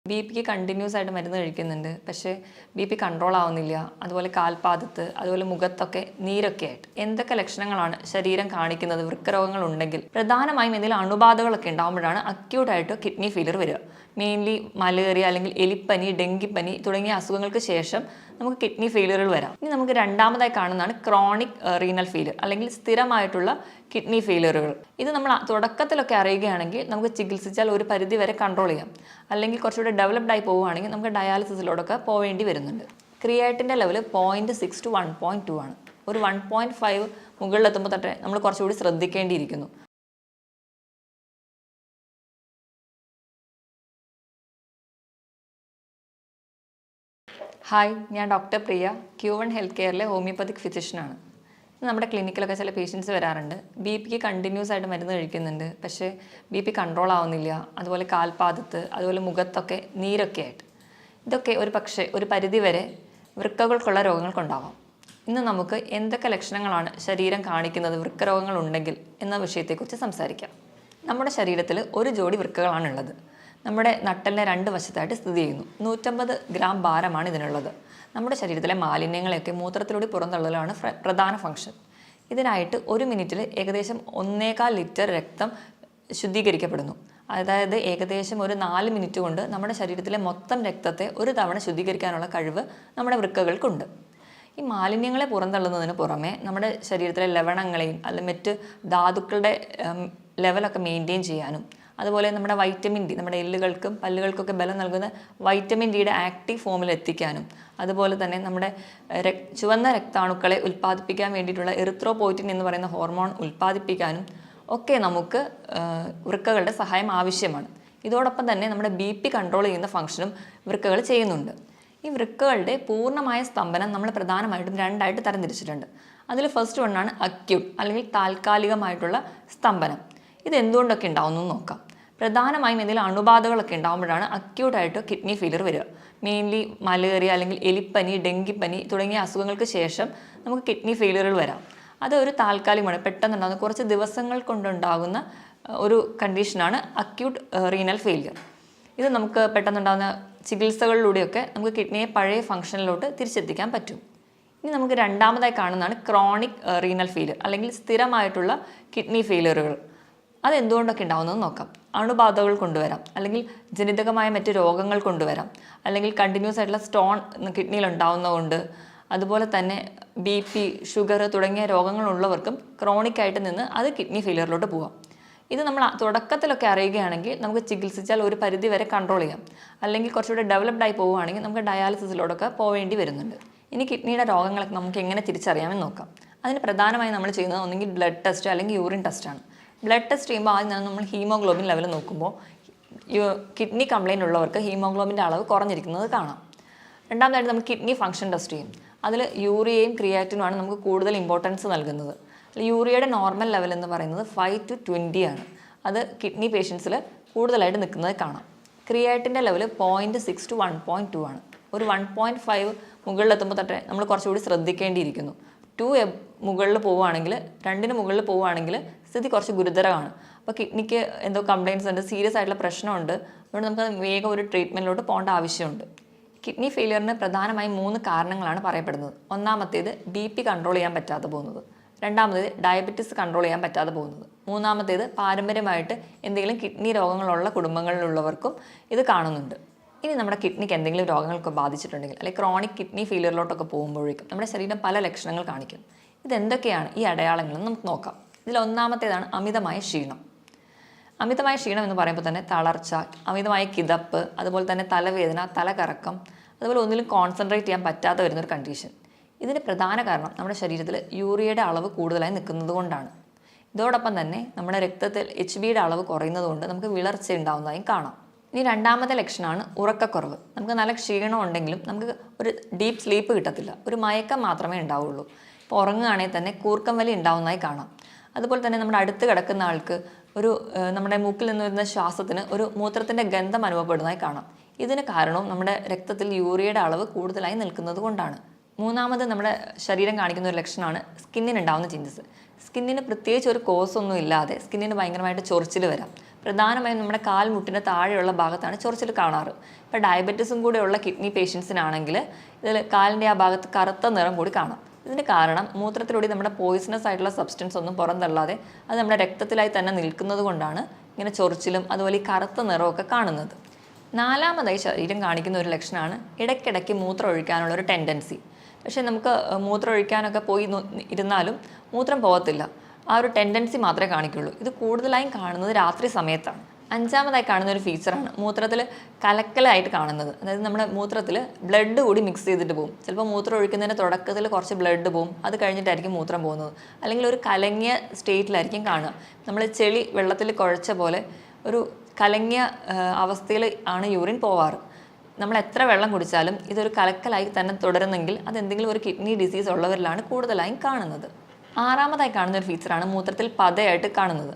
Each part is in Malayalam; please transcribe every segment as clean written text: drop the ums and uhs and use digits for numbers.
ബിപിക്ക് കണ്ടിന്യൂസ് ആയിട്ട് മരുന്ന് കഴിക്കുന്നുണ്ട്. പക്ഷേ ബിപി കൺട്രോൾ ആവുന്നില്ല. അതുപോലെ കാൽപാദത്ത്, അതുപോലെ മുഖത്തൊക്കെ നീരൊക്കെ ആയിട്ട്. എന്തൊക്കെ ലക്ഷണങ്ങളാണ് ശരീരം കാണിക്കുന്നത് വൃക്കരോഗങ്ങൾ ഉണ്ടെങ്കിൽ? പ്രധാനമായും എന്തെങ്കിലും അണുബാധകളൊക്കെ ഉണ്ടാകുമ്പോഴാണ് അക്യൂട്ടായിട്ട് കിഡ്നി ഫെയിലിയർ വരിക. മെയിൻലി മലേറിയ അല്ലെങ്കിൽ എലിപ്പനി, ഡെങ്കിപ്പനി തുടങ്ങിയ അസുഖങ്ങൾക്ക് ശേഷം നമുക്ക് കിഡ്നി ഫെയിലിയറുകൾ വരാം. ഇനി നമുക്ക് രണ്ടാമതായി കാണുന്നതാണ് ക്രോണിക് റീനൽ ഫെയിലിയർ അല്ലെങ്കിൽ സ്ഥിരമായിട്ടുള്ള കിഡ്നി ഫെയിലിയറുകൾ. ഇത് നമ്മൾ തുടക്കത്തിലൊക്കെ അറിയുകയാണെങ്കിൽ നമുക്ക് ചികിത്സിച്ചാൽ ഒരു പരിധി വരെ കൺട്രോൾ ചെയ്യാം. അല്ലെങ്കിൽ കുറച്ചുകൂടി ഡെവലപ്ഡ് ആയി പോവുകയാണെങ്കിൽ നമുക്ക് ഡയാലിസിസിലോടൊക്കെ പോവേണ്ടി വരുന്നുണ്ട്. ക്രിയാറ്റിൻ്റെ ലെവൽ 0.6 to 1.2 ആണ്. ഒരു 1.5 മുകളിലെത്തുമ്പോൾ തൊട്ടേ നമ്മൾ കുറച്ചുകൂടി ശ്രദ്ധിക്കേണ്ടിയിരിക്കുന്നു. ഹായ്, ഞാൻ ഡോക്ടർ പ്രിയ, Q1 ഹെൽത്ത് കെയറിലെ ഹോമിയോപ്പതിക് ഫിസിഷ്യനാണ്. നമ്മുടെ ക്ലിനിക്കിലൊക്കെ ചില പേഷ്യൻസ് വരാറുണ്ട്. ബിപിക്ക് കണ്ടിന്യൂസ് ആയിട്ട് മരുന്ന് കഴിക്കുന്നുണ്ട്. പക്ഷേ ബിപി കൺട്രോൾ ആവുന്നില്ല. അതുപോലെ കാൽപാദത്ത്, അതുപോലെ മുഖത്തൊക്കെ നീരൊക്കെ ആയിട്ട്. ഇതൊക്കെ ഒരു പരിധി വരെ വൃക്കകൾക്കുള്ള രോഗങ്ങൾക്കുണ്ടാവാം. ഇന്ന് നമുക്ക് എന്തൊക്കെ ലക്ഷണങ്ങളാണ് ശരീരം കാണിക്കുന്നത് വൃക്കരോഗങ്ങൾ ഉണ്ടെങ്കിൽ എന്ന വിഷയത്തെക്കുറിച്ച് സംസാരിക്കാം. നമ്മുടെ ശരീരത്തിൽ ഒരു ജോഡി വൃക്കകളാണുള്ളത്. നമ്മുടെ നട്ടലിനെ 2 വശത്തായിട്ട് സ്ഥിതി ചെയ്യുന്നു. 150 ഗ്രാം ഭാരമാണ് ഇതിനുള്ളത്. നമ്മുടെ ശരീരത്തിലെ മാലിന്യങ്ങളെയൊക്കെ മൂത്രത്തിലൂടെ പുറന്തള്ളലാണ് പ്രധാന ഫംഗ്ഷൻ. ഇതിനായിട്ട് 1 മിനിറ്റിൽ ഏകദേശം 1.25 ലിറ്റർ രക്തം ശുദ്ധീകരിക്കപ്പെടുന്നു. അതായത് ഏകദേശം ഒരു 4 മിനിറ്റ് കൊണ്ട് നമ്മുടെ ശരീരത്തിലെ മൊത്തം രക്തത്തെ ഒരു തവണ ശുദ്ധീകരിക്കാനുള്ള കഴിവ് നമ്മുടെ വൃക്കകൾക്കുണ്ട്. ഈ മാലിന്യങ്ങളെ പുറന്തള്ളുന്നതിന് പുറമെ നമ്മുടെ ശരീരത്തിലെ ലവണങ്ങളെയും അല്ലെങ്കിൽ മറ്റ് ധാതുക്കളുടെ ലെവലൊക്കെ മെയിൻറ്റെയിൻ ചെയ്യാനും, അതുപോലെ നമ്മുടെ വൈറ്റമിൻ ഡി, നമ്മുടെ എല്ലുകൾക്കും പല്ലുകൾക്കൊക്കെ ബലം നൽകുന്ന വൈറ്റമിൻ ഡിയുടെ ആക്റ്റീവ് ഫോമിൽ എത്തിക്കാനും, അതുപോലെ തന്നെ നമ്മുടെ ചുവന്ന രക്താണുക്കളെ ഉൽപ്പാദിപ്പിക്കാൻ വേണ്ടിയിട്ടുള്ള എറിത്രോപോയിറ്റിൻ എന്ന് പറയുന്ന ഹോർമോൺ ഉൽപ്പാദിപ്പിക്കാനും ഒക്കെ നമുക്ക് വൃക്കകളുടെ സഹായം ആവശ്യമാണ്. ഇതോടൊപ്പം തന്നെ നമ്മുടെ ബിപി കൺട്രോൾ ചെയ്യുന്ന ഫംഗ്ഷനും വൃക്കകൾ ചെയ്യുന്നുണ്ട്. ഈ വൃക്കകളുടെ പൂർണ്ണമായ സ്തംഭനം നമ്മൾ പ്രധാനമായിട്ടും 2ആയിട്ട് തരംതിരിച്ചിട്ടുണ്ട്. അതിൽ ഫസ്റ്റ് വണ്ണാണ് അക്യൂട്ട് അല്ലെങ്കിൽ താൽക്കാലികമായിട്ടുള്ള സ്തംഭനം. ഇത് എന്തുകൊണ്ടൊക്കെ ഉണ്ടാവുമെന്ന് നോക്കാം. പ്രധാനമായും എന്തെങ്കിലും അണുബാധകളൊക്കെ ഉണ്ടാകുമ്പോഴാണ് അക്യൂട്ടായിട്ട് കിഡ്നി ഫെയിലിയർ വരിക. മെയിൻലി മലേറിയ അല്ലെങ്കിൽ എലിപ്പനി, ഡെങ്കിപ്പനി തുടങ്ങിയ അസുഖങ്ങൾക്ക് ശേഷം നമുക്ക് കിഡ്നി ഫെയിലിയറുകൾ വരാം. അത് ഒരു താൽക്കാലികമാണ്, പെട്ടെന്നുണ്ടാകുന്ന കുറച്ച് ദിവസങ്ങൾ കൊണ്ടുണ്ടാകുന്ന ഒരു കണ്ടീഷനാണ് അക്യൂട്ട് റീനൽ ഫെയിലിയർ. ഇത് നമുക്ക് പെട്ടെന്നുണ്ടാകുന്ന ചികിത്സകളിലൂടെയൊക്കെ നമുക്ക് കിഡ്നിയെ പഴയ ഫംഗ്ഷനിലോട്ട് തിരിച്ചെത്തിക്കാൻ പറ്റും. ഇനി നമുക്ക് രണ്ടാമതായി കാണുന്നതാണ് ക്രോണിക് റീനൽ ഫെയിലിയർ അല്ലെങ്കിൽ സ്ഥിരമായിട്ടുള്ള കിഡ്നി ഫെയിലിയറുകൾ. അതെന്തുകൊണ്ടൊക്കെ ഉണ്ടാകുന്നത് നോക്കാം. അണുബാധകൾ കൊണ്ടുവരാം, അല്ലെങ്കിൽ ജനിതകമായ മറ്റ് രോഗങ്ങൾ കൊണ്ടുവരാം, അല്ലെങ്കിൽ കണ്ടിന്യൂസ് ആയിട്ടുള്ള സ്റ്റോൺ കിഡ്നിയിൽ ഉണ്ടാകുന്നതുകൊണ്ട്, അതുപോലെ തന്നെ ബിപി, ഷുഗർ തുടങ്ങിയ രോഗങ്ങളുള്ളവർക്കും ക്രോണിക്കായിട്ട് നിന്ന് അത് കിഡ്നി ഫെയിലിയറിലോട്ട് പോകാം. ഇത് നമ്മൾ തുടക്കത്തിലൊക്കെ അറിയുകയാണെങ്കിൽ നമുക്ക് ചികിത്സിച്ചാൽ ഒരു പരിധി വരെ കൺട്രോൾ ചെയ്യാം. അല്ലെങ്കിൽ കുറച്ചുകൂടി ഡെവലപ്ഡ് ആയി പോവുകയാണെങ്കിൽ നമുക്ക് ഡയാലിസിസിലോടൊക്കെ പോവേണ്ടി വരുന്നുണ്ട്. ഇനി കിഡ്നിയുടെ രോഗങ്ങളൊക്കെ നമുക്ക് എങ്ങനെ തിരിച്ചറിയാമെന്ന് നോക്കാം. അതിന് പ്രധാനമായി നമ്മൾ ചെയ്യുന്നത് ഒന്നെങ്കിൽ ബ്ലഡ് ടെസ്റ്റ് അല്ലെങ്കിൽ യൂറിൻ ടെസ്റ്റാണ്. ബ്ലഡ് ടെസ്റ്റ് ചെയ്യുമ്പോൾ ആദ്യം നമ്മൾ ഹീമോഗ്ലോബിൻ ലെവൽ നോക്കുമ്പോൾ കിഡ്നി കംപ്ലയിൻ്റ് ഉള്ളവർക്ക് ഹീമോഗ്ലോബിൻ്റെ അളവ് കുറഞ്ഞിരിക്കുന്നത് കാണാം. രണ്ടാമതായിട്ട് നമ്മൾ കിഡ്നി ഫംഗ്ഷൻ ടെസ്റ്റ് ചെയ്യും. അതിൽ യൂറിയയും ക്രിയാറ്റിനുമാണ് നമുക്ക് കൂടുതൽ ഇമ്പോർട്ടൻസ് നൽകുന്നത്. യൂറിയയുടെ നോർമൽ ലെവൽ എന്ന് പറയുന്നത് 5 to 20 ആണ്. അത് കിഡ്നി പേഷ്യൻസിൽ കൂടുതലായിട്ട് നിൽക്കുന്നത് കാണാം. ക്രിയാറ്റിൻ്റെ ലെവൽ 0.6 to 1.2 ആണ്. ഒരു 1.5 മുകളിലെത്തുമ്പോൾ തൊട്ടേ നമ്മൾ കുറച്ചുകൂടി ശ്രദ്ധിക്കേണ്ടിയിരിക്കുന്നു. 2 മുകളിൽ പോവുകയാണെങ്കിൽ, 2ന് മുകളിൽ പോവുകയാണെങ്കിൽ സ്ഥിതി കുറച്ച് ഗുരുതരമാണ്. അപ്പോൾ കിഡ്നിക്ക് എന്തോ കംപ്ലയിൻസ് ഉണ്ട്, സീരിയസ് ആയിട്ടുള്ള പ്രശ്നമുണ്ട്. അതുകൊണ്ട് നമുക്ക് വേഗം ഒരു ട്രീറ്റ്മെൻറ്റിലോട്ട് പോകേണ്ട ആവശ്യമുണ്ട്. കിഡ്നി ഫെയിലിയറിന് പ്രധാനമായും 3 കാരണങ്ങളാണ് പറയപ്പെടുന്നത്. ഒന്നാമത്തേത് ബിപി കൺട്രോൾ ചെയ്യാൻ പറ്റാതെ പോകുന്നത്. രണ്ടാമത്തേത് ഡയബറ്റീസ് കൺട്രോൾ ചെയ്യാൻ പറ്റാതെ പോകുന്നത്. മൂന്നാമത്തേത് പാരമ്പര്യമായിട്ട് എന്തെങ്കിലും കിഡ്നി രോഗങ്ങളുള്ള കുടുംബങ്ങളിലുള്ളവർക്കും ഇത് കാണുന്നുണ്ട്. ഇനി നമ്മുടെ കിഡ്നിക്ക് എന്തെങ്കിലും രോഗങ്ങളൊക്കെ ബാധിച്ചിട്ടുണ്ടെങ്കിൽ, അല്ലെങ്കിൽ ക്രോണിക് കിഡ്നി ഫെയിലിയറിലോട്ടൊക്കെ പോകുമ്പോഴേക്കും നമ്മുടെ ശരീരം പല ലക്ഷണങ്ങൾ കാണിക്കും. ഇതെന്തൊക്കെയാണ് ഈ അടയാളങ്ങളെന്ന് നമുക്ക് നോക്കാം. ഇതിൽ ഒന്നാമത്തേതാണ് അമിതമായ ക്ഷീണം. അമിതമായ ക്ഷീണം എന്ന് പറയുമ്പോൾ തന്നെ തളർച്ച, അമിതമായ കിതപ്പ്, അതുപോലെ തന്നെ തലവേദന, തലകറക്കം, അതുപോലെ ഒന്നിലും കോൺസെൻട്രേറ്റ് ചെയ്യാൻ പറ്റാതെ വരുന്നൊരു കണ്ടീഷൻ. ഇതിന് പ്രധാന കാരണം നമ്മുടെ ശരീരത്തിൽ യൂറിയയുടെ അളവ് കൂടുതലായി നിൽക്കുന്നത് കൊണ്ടാണ്. ഇതോടൊപ്പം തന്നെ നമ്മുടെ രക്തത്തിൽ HBയുടെ അളവ് കുറയുന്നത് കൊണ്ട് നമുക്ക് വിളർച്ച ഉണ്ടാകുന്നതായും കാണാം. ഇനി രണ്ടാമത്തെ ലക്ഷണമാണ് ഉറക്കക്കുറവ്. നമുക്ക് നല്ല ക്ഷീണം ഉണ്ടെങ്കിലും നമുക്ക് ഒരു ഡീപ്പ് സ്ലീപ്പ് കിട്ടത്തില്ല, ഒരു മയക്കം മാത്രമേ ഉണ്ടാവുള്ളൂ. ഇപ്പോൾ ഉറങ്ങുകയാണെങ്കിൽ തന്നെ കൂർക്കം വലി ഉണ്ടാവുന്നതായി കാണാം. അതുപോലെ തന്നെ നമ്മുടെ അടുത്ത് കിടക്കുന്ന ആൾക്ക് നമ്മുടെ മൂക്കിൽ നിന്ന് വരുന്ന ശ്വാസത്തിന് ഒരു മൂത്രത്തിൻ്റെ ഗന്ധം അനുഭവപ്പെടുന്നതായി കാണാം. ഇതിന് കാരണവും നമ്മുടെ രക്തത്തിൽ യൂറിയയുടെ അളവ് കൂടുതലായി നിൽക്കുന്നത് കൊണ്ടാണ്. മൂന്നാമത് നമ്മുടെ ശരീരം കാണിക്കുന്ന ഒരു ലക്ഷണമാണ് സ്കിന്നിനുണ്ടാവുന്ന ചേഞ്ചസ്. സ്കിന്നിന് പ്രത്യേകിച്ച് ഒരു കോസ് ഒന്നും ഇല്ലാതെ സ്കിന്നിന് ഭയങ്കരമായിട്ട് ചൊറിച്ചിൽ വരാം. പ്രധാനമായും നമ്മുടെ കാൽമുട്ടിന് താഴെയുള്ള ഭാഗത്താണ് ചൊറിച്ചിൽ കാണാറ്. ഇപ്പോൾ ഡയബറ്റീസും കൂടെ ഉള്ള കിഡ്നി പേഷ്യൻസിനാണെങ്കിൽ ഇതിൽ കാലിൻ്റെ ആ ഭാഗത്ത് കറുത്ത നിറം കൂടി കാണാം. ഇതിന് കാരണം മൂത്രത്തിലൂടെ നമ്മുടെ പോയിസണസ് ആയിട്ടുള്ള സബ്സ്റ്റൻസ് ഒന്നും പുറന്തള്ളാതെ അത് നമ്മുടെ രക്തത്തിലായി തന്നെ നിൽക്കുന്നത് കൊണ്ടാണ് ഇങ്ങനെ ചൊറിച്ചിലും അതുപോലെ ഈ കറുത്ത നിറമൊക്കെ കാണുന്നത്. നാലാമതായി ശരീരം കാണിക്കുന്ന ഒരു ലക്ഷണമാണ് ഇടയ്ക്കിടയ്ക്ക് മൂത്രം ഒഴിക്കാനുള്ള ഒരു ടെൻഡൻസി. പക്ഷേ നമുക്ക് മൂത്രം ഒഴിക്കാനൊക്കെ പോയി ഇരുന്നാലും മൂത്രം പോകത്തില്ല. ആ ഒരു ടെൻഡൻസി മാത്രമേ കാണിക്കുള്ളൂ. ഇത് കൂടുതലായും കാണുന്നത് രാത്രി സമയത്താണ്. അഞ്ചാമതായി കാണുന്ന ഒരു ഫീച്ചറാണ് മൂത്രത്തിൽ കലക്കലായിട്ട് കാണുന്നത്. അതായത് നമ്മുടെ മൂത്രത്തിൽ ബ്ലഡ് കൂടി മിക്സ് ചെയ്തിട്ട് പോകും. ചിലപ്പോൾ മൂത്രം ഒഴിക്കുന്നതിൻ്റെ തുടക്കത്തിൽ കുറച്ച് ബ്ലഡ് പോകും, അത് കഴിഞ്ഞിട്ടായിരിക്കും മൂത്രം പോകുന്നത്. അല്ലെങ്കിൽ ഒരു കലങ്ങിയ സ്റ്റേറ്റിലായിരിക്കും കാണുക. നമ്മൾ ചെളി വെള്ളത്തിൽ കുഴച്ച പോലെ ഒരു കലങ്ങിയ അവസ്ഥയിൽ ആണ് യൂറിൻ പോവാറ്. നമ്മൾ എത്ര വെള്ളം കുടിച്ചാലും ഇതൊരു കലക്കലായി തന്നെ തുടരുന്നെങ്കിൽ അതെന്തെങ്കിലും ഒരു കിഡ്നി ഡിസീസ് ഉള്ളവരിലാണ് കൂടുതലായും കാണുന്നത്. ആറാമതായി കാണുന്ന ഒരു ഫീച്ചറാണ് മൂത്രത്തിൽ പതയായിട്ട് കാണുന്നത്.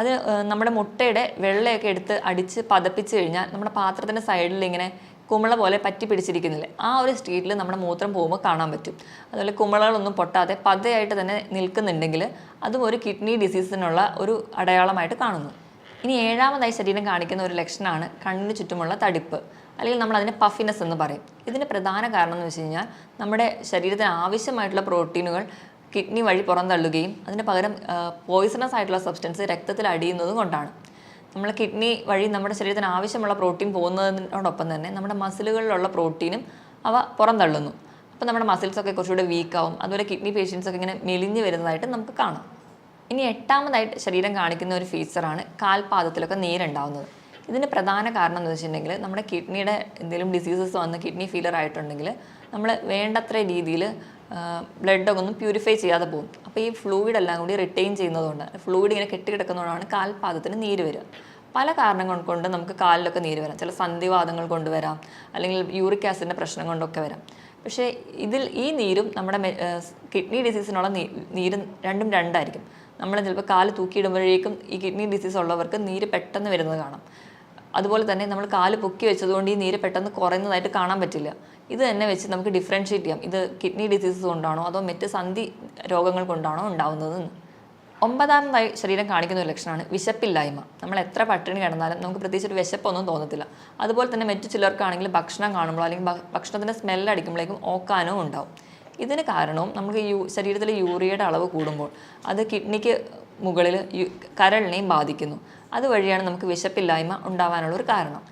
അത് നമ്മുടെ മുട്ടയുടെ വെള്ളയൊക്കെ എടുത്ത് അടിച്ച് പതപ്പിച്ച് കഴിഞ്ഞാൽ നമ്മുടെ പാത്രത്തിൻ്റെ സൈഡിൽ ഇങ്ങനെ കുമിള പോലെ പറ്റി പിടിച്ചിരിക്കുന്നില്ലേ, ആ ഒരു സ്റ്റേറ്റിൽ നമ്മുടെ മൂത്രം പോകുമ്പോൾ കാണാൻ പറ്റും. അതുപോലെ കുമിളകളൊന്നും പൊട്ടാതെ പതയായിട്ട് തന്നെ നിൽക്കുന്നുണ്ടെങ്കിൽ അതും ഒരു കിഡ്നി ഡിസീസിനുള്ള ഒരു അടയാളമായിട്ട് കാണുന്നു. ഇനി ഏഴാമതായി ശരീരം കാണിക്കുന്ന ഒരു ലക്ഷണമാണ് കണ്ണിന് ചുറ്റുമുള്ള തടിപ്പ്, അല്ലെങ്കിൽ നമ്മൾ അതിനെ പഫിനെസ് എന്ന് പറയും. ഇതിന് പ്രധാന കാരണം എന്ന് വെച്ച് കഴിഞ്ഞാൽ നമ്മുടെ ശരീരത്തിന് ആവശ്യമായിട്ടുള്ള പ്രോട്ടീനുകൾ കിഡ്നി വഴി പുറന്തള്ളുകയും അതിന് പകരം പോയിസണസ് ആയിട്ടുള്ള സബ്സ്റ്റൻസ് രക്തത്തിൽ അടിയുന്നതും കൊണ്ടാണ്. നമ്മൾ കിഡ്നി വഴി നമ്മുടെ ശരീരത്തിന് ആവശ്യമുള്ള പ്രോട്ടീൻ പോകുന്നതിനോടൊപ്പം തന്നെ നമ്മുടെ മസിലുകളിലുള്ള പ്രോട്ടീനും അവ പുറന്തള്ളുന്നു. അപ്പോൾ നമ്മുടെ മസിൽസൊക്കെ കുറച്ചുകൂടെ വീക്കാവും. അതുപോലെ കിഡ്നി പേഷ്യൻസൊക്കെ ഇങ്ങനെ മെലിഞ്ഞ് വരുന്നതായിട്ട് നമുക്ക് കാണാം. ഇനി എട്ടാമതായിട്ട് ശരീരം കാണിക്കുന്ന ഒരു ഫീച്ചറാണ് കാൽപാദത്തിലൊക്കെ നീരുണ്ടാവുന്നത്. ഇതിന് പ്രധാന കാരണം എന്ന് വെച്ചിട്ടുണ്ടെങ്കിൽ നമ്മുടെ കിഡ്നിയുടെ എന്തെങ്കിലും ഡിസീസസ് വന്ന് കിഡ്നി ഫെയിലർ ആയിട്ടുണ്ടെങ്കിൽ നമ്മൾ വേണ്ടത്ര രീതിയിൽ ബ്ലഡൊക്കെ ഒന്നും പ്യൂരിഫൈ ചെയ്യാതെ പോകും. അപ്പോൾ ഈ ഫ്ലൂയിഡ് എല്ലാം കൂടി റിട്ടെയിൻ ചെയ്യുന്നതുകൊണ്ട് ഫ്ലൂയിഡ് ഇങ്ങനെ കെട്ടിക്കിടക്കുന്നതുകൊണ്ടാണ് കാൽപാദത്തിന് നീര് വരിക. പല കാരണങ്ങൾ കൊണ്ട് നമുക്ക് കാലിലൊക്കെ നീര് വരാം. ചില സന്ധിവാതങ്ങൾ കൊണ്ടുവരാം, അല്ലെങ്കിൽ യൂറിക് ആസിഡിൻ്റെ പ്രശ്നം കൊണ്ടൊക്കെ വരാം. പക്ഷേ ഈ നീരും നമ്മുടെ കിഡ്നി ഡിസീസിനുള്ള നീരും രണ്ടും രണ്ടായിരിക്കും. നമ്മൾ ചിലപ്പോൾ കാല് തൂക്കിയിടുമ്പോഴേക്കും ഈ കിഡ്നി ഡിസീസ് ഉള്ളവർക്ക് നീര് പെട്ടെന്ന് വരുന്നത് കാണാം. അതുപോലെ തന്നെ നമ്മൾ കാല് പൊക്കി വെച്ചതുകൊണ്ട് ഈ നീര് പെട്ടെന്ന് കുറയുന്നതായിട്ട് കാണാൻ പറ്റില്ല. ഇത് തന്നെ വെച്ച് നമുക്ക് ഡിഫറൻഷ്യേറ്റ് ചെയ്യാം, ഇത് കിഡ്നി ഡിസീസസ് കൊണ്ടാണോ അതോ മറ്റ് സന്ധി രോഗങ്ങൾ കൊണ്ടാണോ ഉണ്ടാവുന്നതെന്ന്. ഒമ്പതാമതായി ശരീരം കാണിക്കുന്ന ഒരു ലക്ഷണമാണ് വിശപ്പില്ലായ്മ. നമ്മൾ എത്ര പട്ടിണി കിടന്നാലും നമുക്ക് പ്രത്യേകിച്ച് ഒരു വിശപ്പൊന്നും തോന്നത്തില്ല. അതുപോലെ തന്നെ മറ്റു ചിലർക്കാണെങ്കിൽ ഭക്ഷണം കാണുമ്പോൾ അല്ലെങ്കിൽ ഭക്ഷണത്തിൻ്റെ സ്മെല്ലടിക്കുമ്പോഴേക്കും ഓക്കാനോ ഉണ്ടാവും. ഇതിന് കാരണവും നമുക്ക് ശരീരത്തിലെ യൂറിയയുടെ അളവ് കൂടുമ്പോൾ അത് കിഡ്നിക്ക് മുകളിൽ കരളിനെയും ബാധിക്കുന്നു. അതുവഴിയാണ് നമുക്ക് വിശപ്പില്ലായ്മ ഉണ്ടാവാനുള്ള ഒരു കാരണം.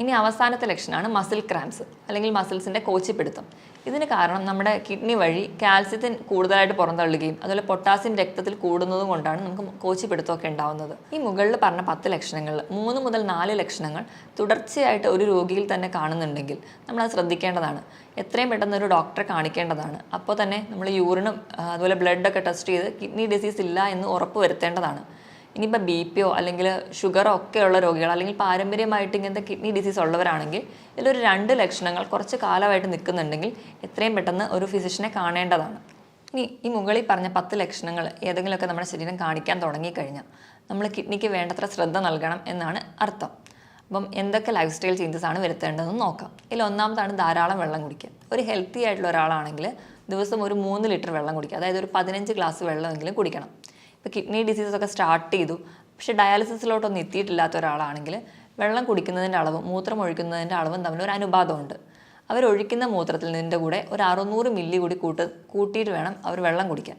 ഇനി അവസാനത്തെ ലക്ഷണമാണ് മസിൽ ക്രാംസ്, അല്ലെങ്കിൽ മസിൽസിൻ്റെ കോച്ചിപ്പിടുത്തം. ഇതിന് കാരണം നമ്മുടെ കിഡ്നി വഴി കാൽസ്യത്തിൻ കൂടുതലായിട്ട് പുറന്തള്ളുകയും അതുപോലെ പൊട്ടാസ്യം രക്തത്തിൽ കൂടുന്നതും കൊണ്ടാണ് നമുക്ക് കോച്ചിപ്പിടുത്തമൊക്കെ ഉണ്ടാവുന്നത്. ഈ മുകളിൽ പറഞ്ഞ 10 ലക്ഷണങ്ങളിൽ 3 മുതൽ 4 ലക്ഷണങ്ങൾ തുടർച്ചയായിട്ട് ഒരു രോഗിയിൽ തന്നെ കാണുന്നുണ്ടെങ്കിൽ നമ്മളത് ശ്രദ്ധിക്കേണ്ടതാണ്. എത്രയും പെട്ടെന്ന് ഒരു ഡോക്ടറെ കാണിക്കേണ്ടതാണ്. അപ്പോൾ തന്നെ നമ്മൾ യൂറിനും അതുപോലെ ബ്ലഡൊക്കെ ടെസ്റ്റ് ചെയ്ത് കിഡ്നി ഡിസീസ് ഇല്ല എന്ന് ഉറപ്പ് വരുത്തേണ്ടതാണ്. ഇനിയിപ്പോൾ BP അല്ലെങ്കിൽ ഷുഗറോ ഒക്കെയുള്ള രോഗികൾ, അല്ലെങ്കിൽ പാരമ്പര്യമായിട്ട് ഇങ്ങനത്തെ കിഡ്നി ഡിസീസ് ഉള്ളവരാണെങ്കിൽ ഇതിലൊരു 2 ലക്ഷണങ്ങൾ കുറച്ച് കാലമായിട്ട് നിൽക്കുന്നുണ്ടെങ്കിൽ എത്രയും പെട്ടെന്ന് ഒരു ഫിസിഷ്യനെ കാണേണ്ടതാണ്. ഇനി ഈ മുകളിൽ പറഞ്ഞ 10 ലക്ഷണങ്ങൾ ഏതെങ്കിലുമൊക്കെ നമ്മുടെ ശരീരം കാണിക്കാൻ തുടങ്ങിക്കഴിഞ്ഞാൽ നമ്മൾ കിഡ്നിക്ക് വേണ്ടത്ര ശ്രദ്ധ നൽകണം എന്നാണ് അർത്ഥം. അപ്പം എന്തൊക്കെ ലൈഫ് സ്റ്റൈൽ ചേഞ്ചസ് ആണ് വരുത്തേണ്ടതെന്ന് നോക്കാം. ഇതിൽ ഒന്നാമതാണ് ധാരാളം വെള്ളം കുടിക്കുക. ഒരു ഹെൽത്തി ആയിട്ടുള്ള ഒരാളാണെങ്കിൽ ദിവസം ഒരു 3 ലിറ്റർ വെള്ളം കുടിക്കുക, അതായത് ഒരു 15 ഗ്ലാസ് വെള്ളമെങ്കിലും കുടിക്കണം. ഇപ്പോൾ കിഡ്നി ഡിസീസൊക്കെ സ്റ്റാർട്ട് ചെയ്തു പക്ഷേ ഡയാലിസിസിലോട്ടൊന്നും എത്തിയിട്ടില്ലാത്ത ഒരാളാണെങ്കിൽ വെള്ളം കുടിക്കുന്നതിൻ്റെ അളവും മൂത്രം ഒഴിക്കുന്നതിൻ്റെ അളവും തമ്മിൽ ഒരു അനുപാതമുണ്ട്. അവരൊഴിക്കുന്ന മൂത്രത്തിൽ നിന്നിൻ്റെ കൂടെ ഒരു 600 മില്ലി കൂടി കൂട്ടിയിട്ട് വേണം അവർ വെള്ളം കുടിക്കാൻ.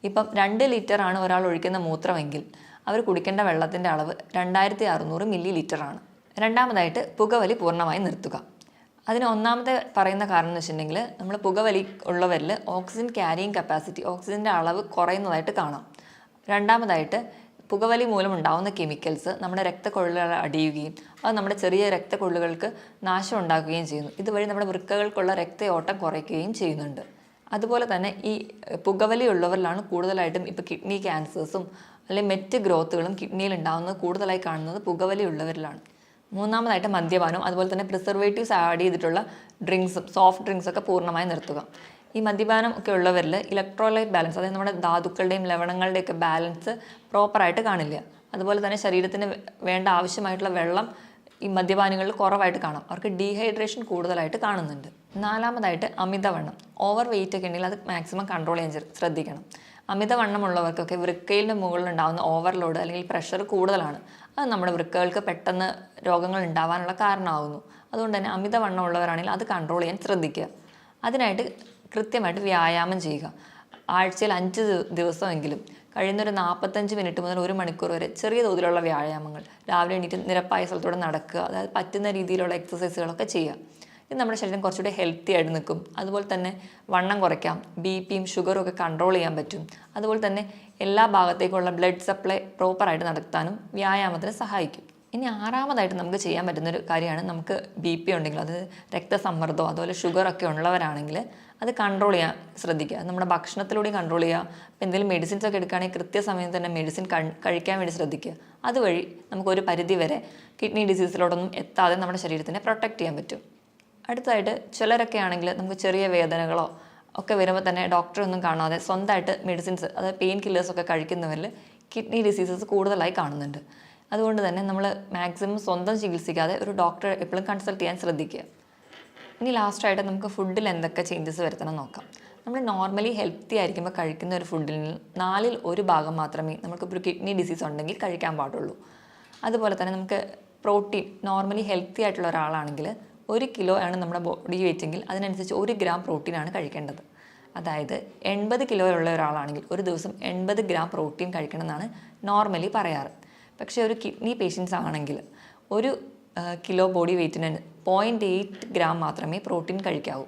ഇപ്പം 2 ലിറ്ററാണ് ഒരാൾ ഒഴിക്കുന്ന മൂത്രമെങ്കിൽ അവർ കുടിക്കേണ്ട വെള്ളത്തിൻ്റെ അളവ് 2600 മില്ലി ലിറ്ററാണ്. രണ്ടാമതായിട്ട് പുകവലി പൂർണ്ണമായി നിർത്തുക. അതിന് ഒന്നാമത്തെ പറയുന്ന കാരണം എന്ന് വെച്ചിട്ടുണ്ടെങ്കിൽ നമ്മൾ പുകവലി ഉള്ളവരിൽ ഓക്സിജൻ ക്യാരിയിങ് കപ്പാസിറ്റി, ഓക്സിജൻ്റെ അളവ് കുറയുന്നതായിട്ട് കാണാം. രണ്ടാമതായിട്ട് പുകവലി മൂലം ഉണ്ടാകുന്ന കെമിക്കൽസ് നമ്മുടെ രക്തക്കൊള്ളുകൾ അടിയുകയും അത് നമ്മുടെ ചെറിയ രക്തക്കൊള്ളുകൾക്ക് നാശം ഉണ്ടാക്കുകയും ചെയ്യുന്നു. ഇതുവഴി നമ്മുടെ വൃക്കകൾക്കുള്ള രക്തയോട്ടം കുറയ്ക്കുകയും ചെയ്യുന്നുണ്ട്. അതുപോലെ തന്നെ ഈ പുകവലി ഉള്ളവരിലാണ് കൂടുതലായിട്ടും ഇപ്പോൾ കിഡ്നി ക്യാൻസേഴ്സും അല്ലെങ്കിൽ മറ്റ് ഗ്രോത്തുകളും കിഡ്നിയിൽ ഉണ്ടാകുന്നത് കൂടുതലായി കാണുന്നത് പുകവലി ഉള്ളവരിലാണ്. മൂന്നാമതായിട്ട് മദ്യപാനവും അതുപോലെ തന്നെ പ്രിസർവേറ്റീവ്സ് ആഡ് ചെയ്തിട്ടുള്ള ഡ്രിങ്ക്സും സോഫ്റ്റ് ഡ്രിങ്ക്സൊക്കെ പൂർണ്ണമായി നിർത്തുക. ഈ മദ്യപാനം ഒക്കെ ഉള്ളവരിൽ ഇലക്ട്രോലൈറ്റ് ബാലൻസ്, അതായത് നമ്മുടെ ധാതുക്കളുടെയും ലവണങ്ങളുടെയൊക്കെ ബാലൻസ് പ്രോപ്പറായിട്ട് കാണില്ല. അതുപോലെ തന്നെ ശരീരത്തിന് വേണ്ട ആവശ്യമായിട്ടുള്ള വെള്ളം ഈ മദ്യപാനികളിൽ കുറവായിട്ട് കാണാം. അവർക്ക് ഡീഹൈഡ്രേഷൻ കൂടുതലായിട്ട് കാണുന്നുണ്ട്. നാലാമതായിട്ട് അമിതവണ്ണം, ഓവർ വെയിറ്റ് ഒക്കെ ഉണ്ടെങ്കിൽ അത് മാക്സിമം കൺട്രോൾ ചെയ്യാൻ ശ്രദ്ധിക്കണം. അമിതവണ്ണമുള്ളവർക്കൊക്കെ വൃക്കയിലിൻ്റെ മുകളിൽ ഉണ്ടാകുന്ന ഓവർലോഡ് അല്ലെങ്കിൽ പ്രഷർ കൂടുതലാണ്. അത് നമ്മുടെ വൃക്കകൾക്ക് പെട്ടെന്ന് രോഗങ്ങൾ ഉണ്ടാവാനുള്ള കാരണമാകുന്നു. അതുകൊണ്ട് തന്നെ അമിതവണ്ണം ഉള്ളവരാണെങ്കിൽ അത് കൺട്രോൾ ചെയ്യാൻ ശ്രദ്ധിക്കുക. അതിനായിട്ട് കൃത്യമായിട്ട് വ്യായാമം ചെയ്യുക. ആഴ്ചയിൽ 5 ദിവസമെങ്കിലും കഴിയുന്നൊരു 45 മിനിറ്റ് മുതൽ 1 മണിക്കൂർ വരെ ചെറിയ തോതിലുള്ള വ്യായാമങ്ങൾ, രാവിലെ എണീറ്റ് നിരപ്പായ സ്ഥലത്തൂടെ നടക്കുക, അതായത് പറ്റുന്ന രീതിയിലുള്ള എക്സസൈസുകളൊക്കെ ചെയ്യുക. ഇത് നമ്മുടെ ശരീരം കുറച്ചുകൂടി ഹെൽത്തി ആയിട്ട് നിൽക്കും. അതുപോലെ തന്നെ വണ്ണം കുറയ്ക്കാം, ബിപിയും ഷുഗറും ഒക്കെ കൺട്രോൾ ചെയ്യാൻ പറ്റും. അതുപോലെ തന്നെ എല്ലാ ഭാഗത്തേക്കുള്ള ബ്ലഡ് സപ്ലൈ പ്രോപ്പറായിട്ട് നടത്താനും വ്യായാമത്തിന് സഹായിക്കും. ഇനി 6ാമതായിട്ട് നമുക്ക് ചെയ്യാൻ പറ്റുന്നൊരു കാര്യമാണ്, നമുക്ക് BP ഉണ്ടെങ്കിൽ, അത് രക്തസമ്മർദ്ദമോ അതുപോലെ ഷുഗറൊക്കെ ഉള്ളവരാണെങ്കിൽ അത് കൺട്രോൾ ചെയ്യാൻ ശ്രദ്ധിക്കുക. നമ്മുടെ ഭക്ഷണത്തിലൂടെ കൺട്രോൾ ചെയ്യുക. അപ്പോൾ എന്തെങ്കിലും മെഡിസിൻസ് ഒക്കെ എടുക്കുകയാണെങ്കിൽ കൃത്യസമയം തന്നെ മെഡിസിൻ കഴിക്കാൻ വേണ്ടി ശ്രദ്ധിക്കുക. അതുവഴി നമുക്കൊരു പരിധി വരെ കിഡ്നി ഡിസീസിലോടൊന്നും എത്താതെ നമ്മുടെ ശരീരത്തിനെ പ്രൊട്ടക്റ്റ് ചെയ്യാൻ പറ്റും. അടുത്തതായിട്ട് ചിലരൊക്കെ ആണെങ്കിൽ നമുക്ക് ചെറിയ വേദനകളോ ഒക്കെ വരുമ്പോൾ തന്നെ ഡോക്ടറൊന്നും കാണാതെ സ്വന്തമായിട്ട് മെഡിസിൻസ്, അതായത് പെയിൻ കില്ലേഴ്സൊക്കെ കഴിക്കുന്നവരിൽ കിഡ്നി ഡിസീസസ് കൂടുതലായി കാണുന്നുണ്ട്. അതുകൊണ്ട് തന്നെ നമ്മൾ മാക്സിമം സ്വന്തം ചികിത്സിക്കാതെ ഒരു ഡോക്ടറെ എപ്പോഴും കൺസൾട്ട് ചെയ്യാൻ ശ്രദ്ധിക്കുക. ഇനി ലാസ്റ്റായിട്ട് നമുക്ക് ഫുഡിൽ എന്തൊക്കെ ചേഞ്ചസ് വരുത്തണം നോക്കാം. നമ്മൾ നോർമലി ഹെൽത്തി ആയിരിക്കുമ്പോൾ കഴിക്കുന്ന ഒരു ഫുഡിൽ 4ൽ 1 ഭാഗം മാത്രമേ നമുക്കിപ്പോൾ ഒരു കിഡ്നി ഡിസീസ് ഉണ്ടെങ്കിൽ കഴിക്കാൻ പാടുള്ളൂ. അതുപോലെ തന്നെ നമുക്ക് പ്രോട്ടീൻ, നോർമലി ഹെൽത്തി ആയിട്ടുള്ള ഒരാളാണെങ്കിൽ 1 കിലോ ആണ് നമ്മുടെ ബോഡി വെയിറ്റെങ്കിൽ അതിനനുസരിച്ച് 1 ഗ്രാം പ്രോട്ടീനാണ് കഴിക്കേണ്ടത്. അതായത് 80 കിലോ ഉള്ള ഒരാളാണെങ്കിൽ ഒരു ദിവസം 80 ഗ്രാം പ്രോട്ടീൻ കഴിക്കണമെന്നാണ് നോർമലി പറയാറ്. പക്ഷേ ഒരു കിഡ്നി പേഷ്യൻസ് ആണെങ്കിൽ 1 കിലോ ബോഡി വെയ്റ്റിന് 0.8 ഗ്രാം മാത്രമേ പ്രോട്ടീൻ കഴിക്കാവൂ.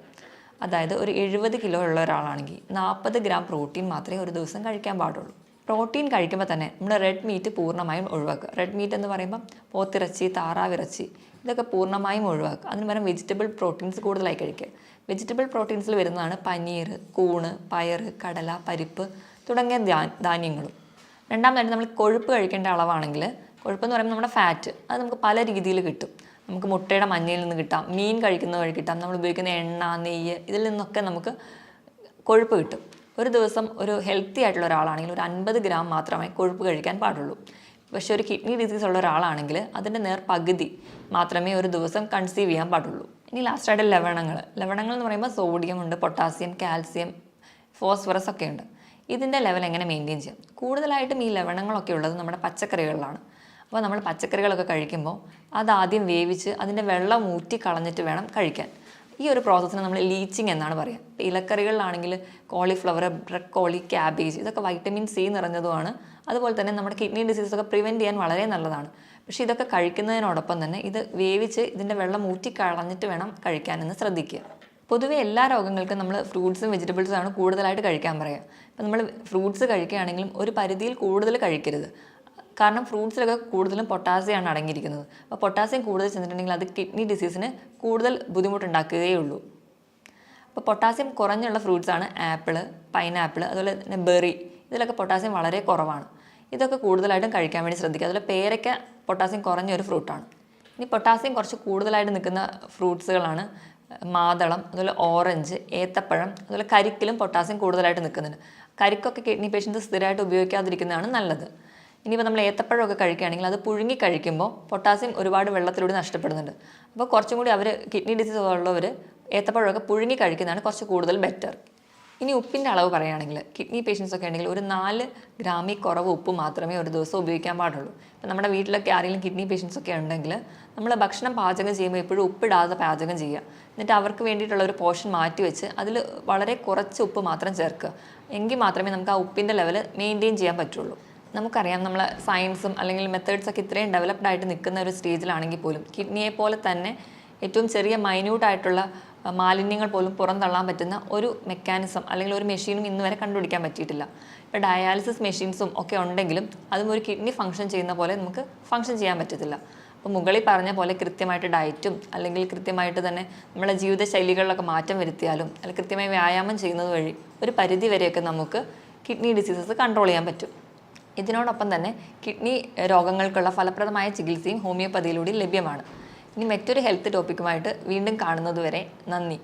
അതായത് ഒരു 70 കിലോ ഉള്ള ഒരാളാണെങ്കിൽ 40 ഗ്രാം പ്രോട്ടീൻ മാത്രമേ ഒരു ദിവസം കഴിക്കാൻ പാടുള്ളൂ. പ്രോട്ടീൻ കഴിക്കുമ്പോൾ തന്നെ നമ്മൾ റെഡ് മീറ്റ് പൂർണ്ണമായും ഒഴിവാക്കുക. റെഡ് മീറ്റ് എന്ന് പറയുമ്പോൾ പോത്തിറച്ചി, താറാവിറച്ചി ഇതൊക്കെ പൂർണ്ണമായും ഒഴിവാക്കുക. അതിന് പകരം വെജിറ്റബിൾ പ്രോട്ടീൻസ് കൂടുതലായി കഴിക്കുക. വെജിറ്റബിൾ പ്രോട്ടീൻസിൽ വരുന്നതാണ് പനീർ, കൂണ്, പയർ, കടല, പരിപ്പ് തുടങ്ങിയ ധാന്യങ്ങളും. രണ്ടാമതായിട്ട് നമ്മൾ കൊഴുപ്പ് കഴിക്കേണ്ട അളവാണെങ്കിൽ, കൊഴുപ്പെന്ന് പറയുമ്പോൾ നമ്മുടെ ഫാറ്റ്, അത് നമുക്ക് പല രീതിയിൽ കിട്ടും. നമുക്ക് മുട്ടയുടെ മഞ്ഞയിൽ നിന്ന് കിട്ടാം, മീൻ കഴിക്കുന്ന വഴി കിട്ടാം, നമ്മൾ ഉപയോഗിക്കുന്ന എണ്ണ, നെയ്യ് ഇതിൽ നിന്നൊക്കെ നമുക്ക് കൊഴുപ്പ് കിട്ടും. ഒരു ദിവസം ഒരു ഹെൽത്തി ആയിട്ടുള്ള ഒരാളാണെങ്കിൽ ഒരു 50 ഗ്രാം മാത്രമേ കൊഴുപ്പ് കഴിക്കാൻ പാടുള്ളൂ. പക്ഷേ ഒരു കിഡ്നി ഡിസീസ് ഉള്ള ഒരാളാണെങ്കിൽ അതിൻ്റെ പകുതി മാത്രമേ ഒരു ദിവസം കൺസീവ് ചെയ്യാൻ പാടുള്ളൂ. ഇനി ലാസ്റ്റായിട്ട് ലവണങ്ങൾ എന്ന് പറയുമ്പോൾ സോഡിയം ഉണ്ട്, പൊട്ടാസ്യം, കാൽസ്യം, ഫോസ്ഫറസ് ഒക്കെ ഉണ്ട്. ഇതിൻ്റെ ലെവൽ എങ്ങനെ മെയിൻറ്റെയിൻ ചെയ്യാം? കൂടുതലായിട്ടും ഈ ലവണങ്ങളൊക്കെ ഉള്ളത് നമ്മുടെ പച്ചക്കറികളിലാണ്. അപ്പോൾ നമ്മൾ പച്ചക്കറികളൊക്കെ കഴിക്കുമ്പോൾ അതാദ്യം വേവിച്ച് അതിൻ്റെ വെള്ളം ഊറ്റി കളഞ്ഞിട്ട് വേണം കഴിക്കാൻ. ഈ ഒരു പ്രോസസ്സിന് നമ്മൾ ലീച്ചിങ് എന്നാണ് പറയുക. ഇപ്പോൾ ഇലക്കറികളിലാണെങ്കിൽ കോളിഫ്ലവർ, ബ്രക്കോളി, ക്യാബേജ് ഇതൊക്കെ വൈറ്റമിൻ സി നിറഞ്ഞതുമാണ്. അതുപോലെ തന്നെ നമ്മുടെ കിഡ്നി ഡിസീസൊക്കെ പ്രിവെൻറ്റ് ചെയ്യാൻ വളരെ നല്ലതാണ്. പക്ഷേ ഇതൊക്കെ കഴിക്കുന്നതിനോടൊപ്പം തന്നെ ഇത് വേവിച്ച് ഇതിൻ്റെ വെള്ളം ഊറ്റി കളഞ്ഞിട്ട് വേണം കഴിക്കാനെന്ന് ശ്രദ്ധിക്കുക. പൊതുവെ എല്ലാ രോഗങ്ങൾക്കും നമ്മൾ ഫ്രൂട്ട്സും വെജിറ്റബിൾസുമാണ് കൂടുതലായിട്ട് കഴിക്കാൻ പറയുക. ഇപ്പം നമ്മൾ ഫ്രൂട്ട്സ് കഴിക്കുകയാണെങ്കിലും ഒരു പരിധിയിൽ കൂടുതൽ കഴിക്കരുത്. കാരണം ഫ്രൂട്ട്സിലൊക്കെ കൂടുതലും പൊട്ടാസ്യമാണ് അടങ്ങിയിരിക്കുന്നത്. അപ്പോൾ പൊട്ടാസ്യം കൂടുതൽ ചെന്നിട്ടുണ്ടെങ്കിൽ അത് കിഡ്നി ഡിസീസിന് കൂടുതൽ ബുദ്ധിമുട്ടുണ്ടാക്കുകയുള്ളൂ. അപ്പോൾ പൊട്ടാസ്യം കുറഞ്ഞുള്ള ഫ്രൂട്ട്സാണ് ആപ്പിൾ, പൈനാപ്പിൾ, അതുപോലെ തന്നെ ബെറി. ഇതിലൊക്കെ പൊട്ടാസ്യം വളരെ കുറവാണ്. ഇതൊക്കെ കൂടുതലായിട്ടും കഴിക്കാൻ വേണ്ടി ശ്രദ്ധിക്കുക. അതുപോലെ പേരയ്ക്ക പൊട്ടാസ്യം കുറഞ്ഞൊരു ഫ്രൂട്ടാണ്. ഇനി പൊട്ടാസ്യം കുറച്ച് കൂടുതലായിട്ട് നിൽക്കുന്ന ഫ്രൂട്ട്സുകളാണ് മാതളം, അതുപോലെ ഓറഞ്ച്, ഏത്തപ്പഴം, അതുപോലെ കരിക്കിലും പൊട്ടാസ്യം കൂടുതലായിട്ട് നിൽക്കുന്നുണ്ട്. കരിക്കൊക്കെ കിഡ്നി പേഷ്യൻസ് സ്ഥിരമായിട്ട് ഉപയോഗിക്കാതിരിക്കുന്നതാണ് നല്ലത്. ഇനിയിപ്പോൾ നമ്മൾ ഏത്തപ്പഴമൊക്കെ കഴിക്കുകയാണെങ്കിൽ അത് പുഴുങ്ങി കഴിക്കുമ്പോൾ പൊട്ടാസ്യം ഒരുപാട് വെള്ളത്തിലൂടെ നഷ്ടപ്പെടുന്നുണ്ട്. അപ്പോൾ കുറച്ചും കൂടി കിഡ്നി ഡിസീസ് ഉള്ളവർ ഏത്തപ്പഴമൊക്കെ പുഴുങ്ങി കഴിക്കുന്നതാണ് കുറച്ച് കൂടുതൽ ബെറ്റർ. ഇനി ഉപ്പിൻ്റെ അളവ് പറയുകയാണെങ്കിൽ കിഡ്നി പേഷ്യൻസ് ഒക്കെ ഉണ്ടെങ്കിൽ ഒരു 4 ഗ്രാമിൽ കുറവ് ഉപ്പ് മാത്രമേ ഒരു ദിവസം ഉപയോഗിക്കാൻ പാടുള്ളൂ. ഇപ്പം നമ്മുടെ വീട്ടിലൊക്കെ ആരെങ്കിലും കിഡ്നി പേഷ്യൻസ് ഒക്കെ ഉണ്ടെങ്കിൽ നമ്മൾ ഭക്ഷണം പാചകം ചെയ്യുമ്പോൾ എപ്പോഴും ഉപ്പിടാതെ പാചകം ചെയ്യുക. എന്നിട്ട് അവർക്ക് വേണ്ടിയിട്ടുള്ള ഒരു പോർഷൻ മാറ്റി വെച്ച് അതിൽ വളരെ കുറച്ച് ഉപ്പ് മാത്രം ചേർക്കുക. എങ്കിൽ മാത്രമേ നമുക്ക് ആ ഉപ്പിൻ്റെ ലെവൽ മെയിൻറ്റെയിൻ ചെയ്യാൻ പറ്റുള്ളൂ. നമുക്കറിയാം, നമ്മൾ സയൻസും അല്ലെങ്കിൽ മെത്തേഡ്സൊക്കെ ഇത്രയും ഡെവലപ്ഡ് ആയിട്ട് നിൽക്കുന്ന ഒരു സ്റ്റേജിലാണെങ്കിൽ പോലും കിഡ്നിയെ പോലെ തന്നെ ഏറ്റവും ചെറിയ മൈന്യൂട്ടായിട്ടുള്ള മാലിന്യങ്ങൾ പോലും പുറന്തള്ളാൻ പറ്റുന്ന ഒരു മെക്കാനിസം അല്ലെങ്കിൽ ഒരു മെഷീനും ഇന്ന് വരെ കണ്ടുപിടിക്കാൻ പറ്റിയിട്ടില്ല. ഇപ്പോൾ ഡയാലിസിസ് മെഷീൻസും ഒക്കെ ഉണ്ടെങ്കിലും അതും ഒരു കിഡ്നി ഫംഗ്ഷൻ ചെയ്യുന്ന പോലെ നമുക്ക് ഫംഗ്ഷൻ ചെയ്യാൻ പറ്റത്തില്ല. അപ്പോൾ മുകളിൽ പറഞ്ഞ പോലെ കൃത്യമായിട്ട് ഡയറ്റും അല്ലെങ്കിൽ കൃത്യമായിട്ട് തന്നെ നമ്മുടെ ജീവിതശൈലികളിലൊക്കെ മാറ്റം വരുത്തിയാലും അല്ലെങ്കിൽ കൃത്യമായി വ്യായാമം ചെയ്യുന്നത് വഴി ഒരു പരിധി വരെയൊക്കെ നമുക്ക് കിഡ്നി ഡിസീസസ് കൺട്രോൾ ചെയ്യാൻ പറ്റും. ഇതിനോടൊപ്പം തന്നെ കിഡ്നി രോഗങ്ങൾക്കുള്ള ഫലപ്രദമായ ചികിത്സയും ഹോമിയോപ്പതിയിലൂടെ ലഭ്യമാണ്. ഇനി മറ്റൊരു ഹെൽത്ത് ടോപ്പിക്കുമായിട്ട് വീണ്ടും കാണുന്നതുവരെ നന്ദി.